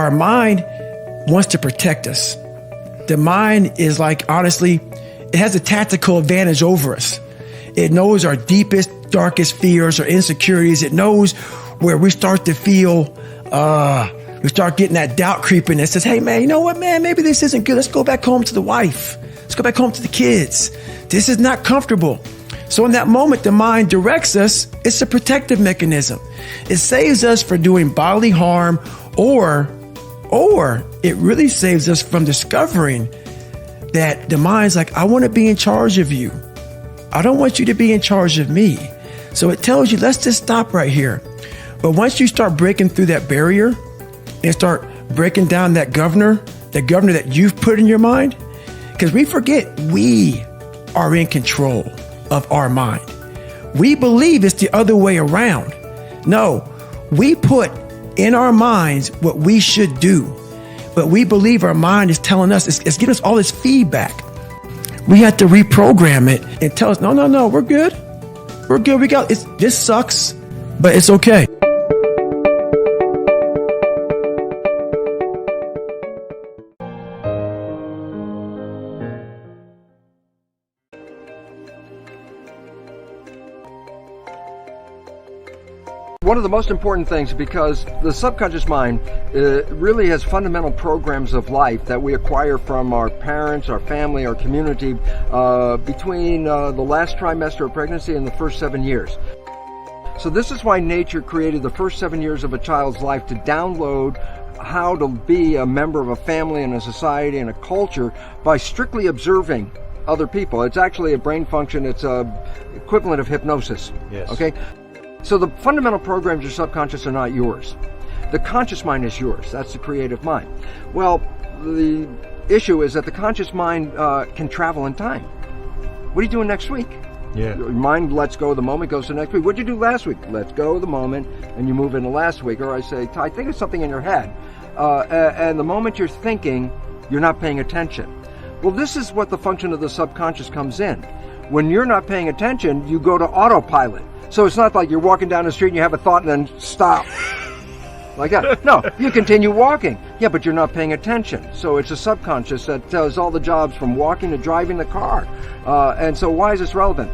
our mind wants to protect us. The mind is like, honestly, it has a tactical advantage over us. It knows our deepest, darkest fears or insecurities. It knows where we start to feel, we start getting that doubt creeping that says, hey man, you know what, man, maybe this isn't good. Let's go back home to the wife. Let's go back home to the kids. This is not comfortable. So in that moment, the mind directs us. It's a protective mechanism. It saves us from doing bodily harm, or it really saves us from discovering that the mind's like, I want to be in charge of you. I don't want you to be in charge of me. So it tells you, let's just stop right here. But once you start breaking through that barrier and start breaking down that governor that you've put in your mind, because we forget we are in control of our mind. We believe it's the other way around. No, we put in our minds what we should do, but we believe our mind is telling us, it's giving us all this feedback. We have to reprogram it and tell us, no, we're good. We're good. This sucks, but it's okay. One of the most important things, because the subconscious mind really has fundamental programs of life that we acquire from our parents, our family, our community between the last trimester of pregnancy and the first 7 years. So this is why nature created the first 7 years of a child's life to download how to be a member of a family and a society and a culture by strictly observing other people. It's actually a brain function. It's equivalent of hypnosis. Yes. Okay. So the fundamental programs of your subconscious are not yours. The conscious mind is yours. That's the creative mind. Well, the issue is that the conscious mind can travel in time. What are you doing next week? Yeah. Your mind lets go of the moment, goes to next week. What did you do last week? Lets go of the moment, and you move into last week. Or I say, Ty, think of something in your head. And the moment you're thinking, you're not paying attention. Well, this is what the function of the subconscious comes in. When you're not paying attention, you go to autopilot. So it's not like you're walking down the street and you have a thought and then stop. Like that. No, you continue walking. Yeah, but you're not paying attention. So it's a subconscious that does all the jobs from walking to driving the car. And so why is this relevant?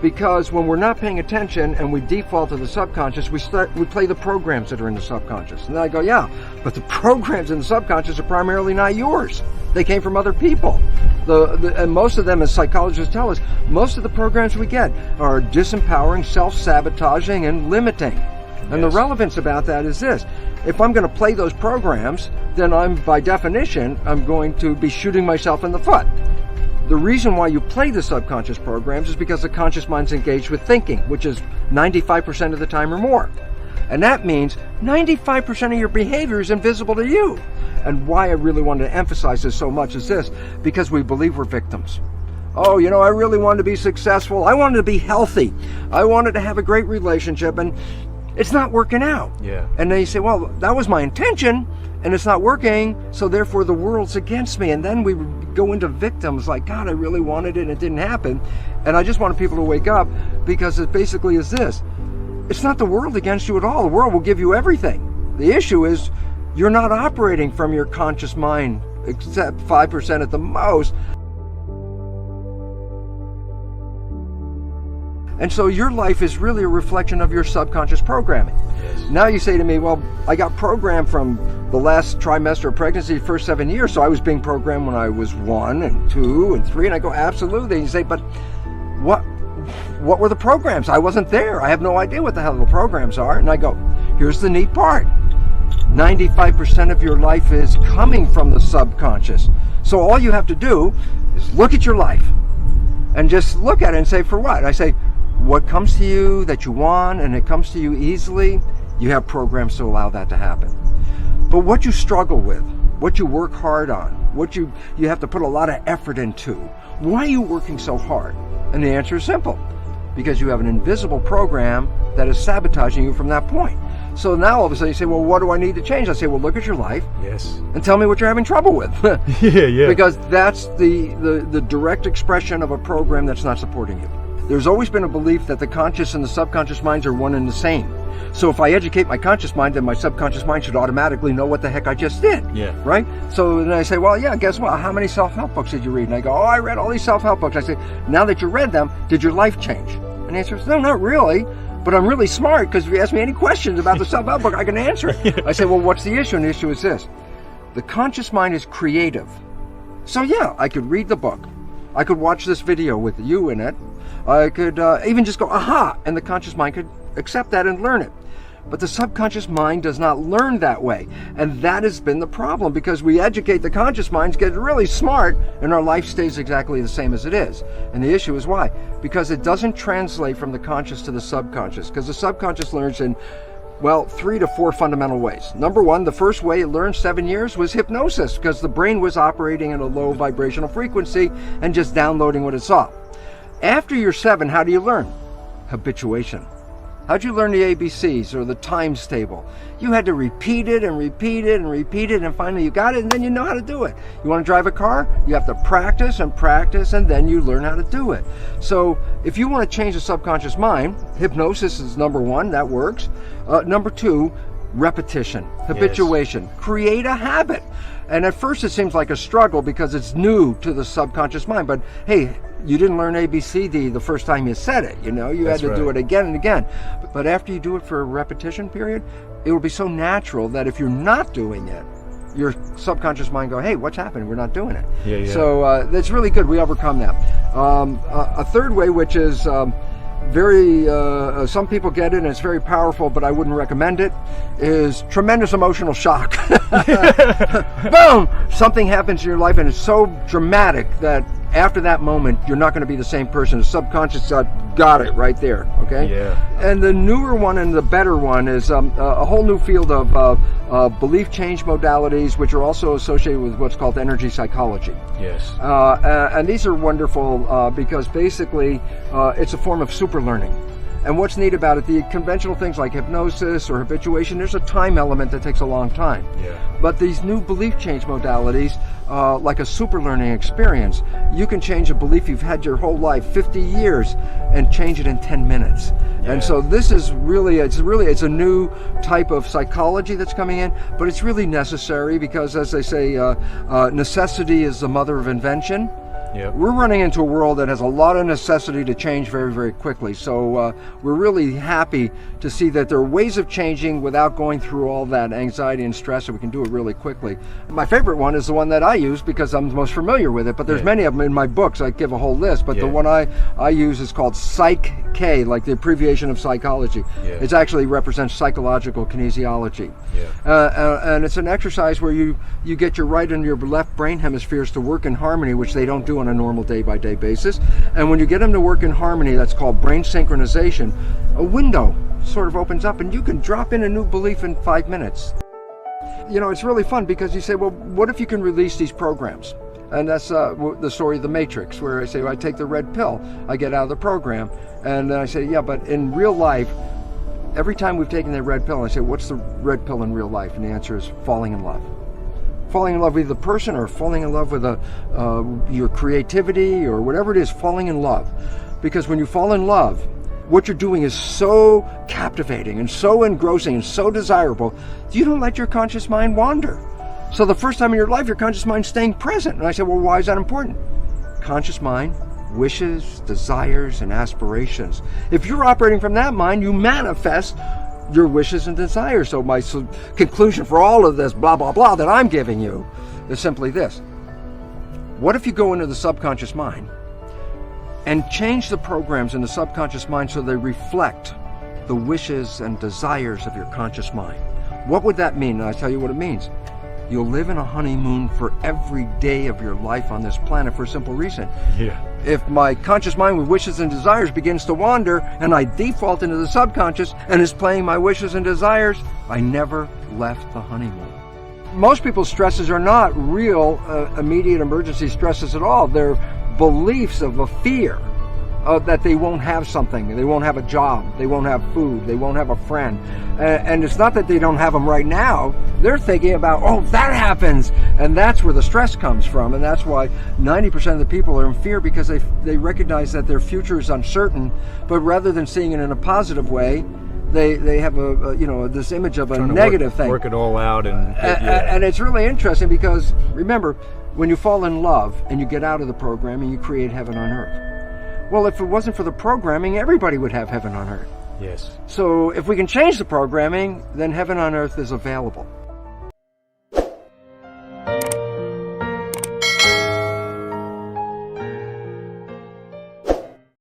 Because when we're not paying attention and we default to the subconscious, we play the programs that are in the subconscious. And then I go, yeah, but the programs in the subconscious are primarily not yours. They came from other people. And most of them, as psychologists tell us, most of the programs we get are disempowering, self-sabotaging, and limiting. And the relevance about that is this. If I'm going to play those programs, then by definition, I'm going to be shooting myself in the foot. The reason why you play the subconscious programs is because the conscious mind's engaged with thinking, which is 95% of the time or more. And that means 95% of your behavior is invisible to you. And why I really wanted to emphasize this so much is this, because we believe we're victims. Oh, I really wanted to be successful. I wanted to be healthy. I wanted to have a great relationship, and it's not working out. Yeah. And then you say, well, that was my intention, and it's not working, so therefore the world's against me. And then we go into victims like, God, I really wanted it and it didn't happen. And I just wanted people to wake up, because it basically is this. It's not the world against you at all. The world will give you everything. The issue is you're not operating from your conscious mind, except 5% at the most. And so your life is really a reflection of your subconscious programming. Yes. Now you say to me, well, I got programmed from the last trimester of pregnancy, first 7 years, so I was being programmed when I was 1 and 2 and 3, and I go, absolutely. And you say, but what were the programs? I wasn't there. I have no idea what the hell the programs are. And I go, here's the neat part. 95% of your life is coming from the subconscious. So all you have to do is look at your life and just look at it and say, for what? I say, what comes to you that you want and it comes to you easily, you have programs to allow that to happen. But what you struggle with, what you work hard on, what you have to put a lot of effort into, why are you working so hard? And the answer is simple. Because you have an invisible program that is sabotaging you from that point. So now all of a sudden you say, well, what do I need to change? I say, well, look at your life. Yes. And tell me what you're having trouble with. Yeah. Because that's the direct expression of a program that's not supporting you. There's always been a belief that the conscious and the subconscious minds are one and the same. So if I educate my conscious mind, then my subconscious mind should automatically know what the heck I just did. Yeah. Right? So then I say, well, yeah, guess what? How many self-help books did you read? And I go, oh, I read all these self-help books. I say, now that you read them, did your life change? And the answer is, no, not really. But I'm really smart, because if you ask me any questions about the self-help book, I can answer it. I say, well, what's the issue? And the issue is this. The conscious mind is creative. So yeah, I could read the book. I could watch this video with you in it. I could even just go, aha, and the conscious mind could accept that and learn it. But the subconscious mind does not learn that way. And that has been the problem, because we educate the conscious minds, get really smart, and our life stays exactly the same as it is. And the issue is why? Because it doesn't translate from the conscious to the subconscious. Because the subconscious learns in, well, 3 to 4 fundamental ways. Number one, the first way it learned 7 years was hypnosis, because the brain was operating at a low vibrational frequency and just downloading what it saw. After you're 7, how do you learn? Habituation. How'd you learn the ABCs or the times table? You had to repeat it and repeat it and repeat it, and finally you got it, and then you know how to do it. You want to drive a car? You have to practice and practice, and then you learn how to do it. So if you want to change the subconscious mind, hypnosis is number one, that works. Number two, repetition, habituation. Yes. Create a habit. And at first it seems like a struggle because it's new to the subconscious mind, but hey, you didn't learn ABCD the first time you said it, you know, you had to do it again and again. But after you do it for a repetition period, it will be so natural that if you're not doing it, your subconscious mind go, hey, what's happening? We're not doing it. Yeah. So that's really good. We overcome that. A third way, which is very, some people get it and it's very powerful, but I wouldn't recommend it, is tremendous emotional shock. Boom! Something happens in your life and it's so dramatic that after that moment, you're not going to be the same person. The subconscious got it right there, okay? Yeah. And the newer one and the better one is a whole new field of belief change modalities, which are also associated with what's called energy psychology. Yes. And these are wonderful because basically it's a form of super learning. And what's neat about it, the conventional things like hypnosis or habituation, there's a time element that takes a long time. Yeah. But these new belief change modalities, like a super learning experience, you can change a belief you've had your whole life, 50 years, and change it in 10 minutes. Yeah. And so this is really, it's a new type of psychology that's coming in, but it's really necessary because, as they say, necessity is the mother of invention. Yep. We're running into a world that has a lot of necessity to change very, very quickly. So we're really happy to see that there are ways of changing without going through all that anxiety and stress, so we can do it really quickly. My favorite one is the one that I use because I'm most familiar with it, but there's many of them in my books. I give a whole list, but the one I use is called Psych-K, like the abbreviation of psychology. Yeah. It actually represents psychological kinesiology. Yeah. And it's an exercise where you get your right and your left brain hemispheres to work in harmony, which they don't do on a normal day-by-day basis. And when you get them to work in harmony, that's called brain synchronization, a window sort of opens up and you can drop in a new belief in 5 minutes. You know, it's really fun because you say, well, what if you can release these programs? And that's the story of the Matrix, where I say, well, I take the red pill, I get out of the program. And then I say, yeah, but in real life, every time we've taken the red pill, I say, what's the red pill in real life? And the answer is falling in love. Falling in love with the person, or falling in love with your creativity, or whatever it is, falling in love. Because when you fall in love, what you're doing is so captivating and so engrossing and so desirable, you don't let your conscious mind wander. So the first time in your life, your conscious mind's staying present. And I said, well, why is that important? Conscious mind, wishes, desires, and aspirations. If you're operating from that mind, you manifest your wishes and desires. So my conclusion for all of this blah, blah, blah that I'm giving you is simply this. What if you go into the subconscious mind and change the programs in the subconscious mind so they reflect the wishes and desires of your conscious mind? What would that mean? And I'll tell you what it means. You'll live in a honeymoon for every day of your life on this planet for a simple reason. Yeah. If my conscious mind with wishes and desires begins to wander and I default into the subconscious and is playing my wishes and desires, I never left the honeymoon. Most people's stresses are not real immediate emergency stresses at all. They're beliefs of a fear that they won't have something, they won't have a job, they won't have food, they won't have a friend. And it's not that they don't have them right now. They're thinking about, oh, that happens. And that's where the stress comes from. And that's why 90% of the people are in fear, because they recognize that their future is uncertain. But rather than seeing it in a positive way, they have this image of a negative thing. Work it all out, and it's really interesting because remember, when you fall in love and you get out of the programming, you create heaven on earth. Well, if it wasn't for the programming, everybody would have heaven on earth. Yes. So if we can change the programming, then heaven on earth is available.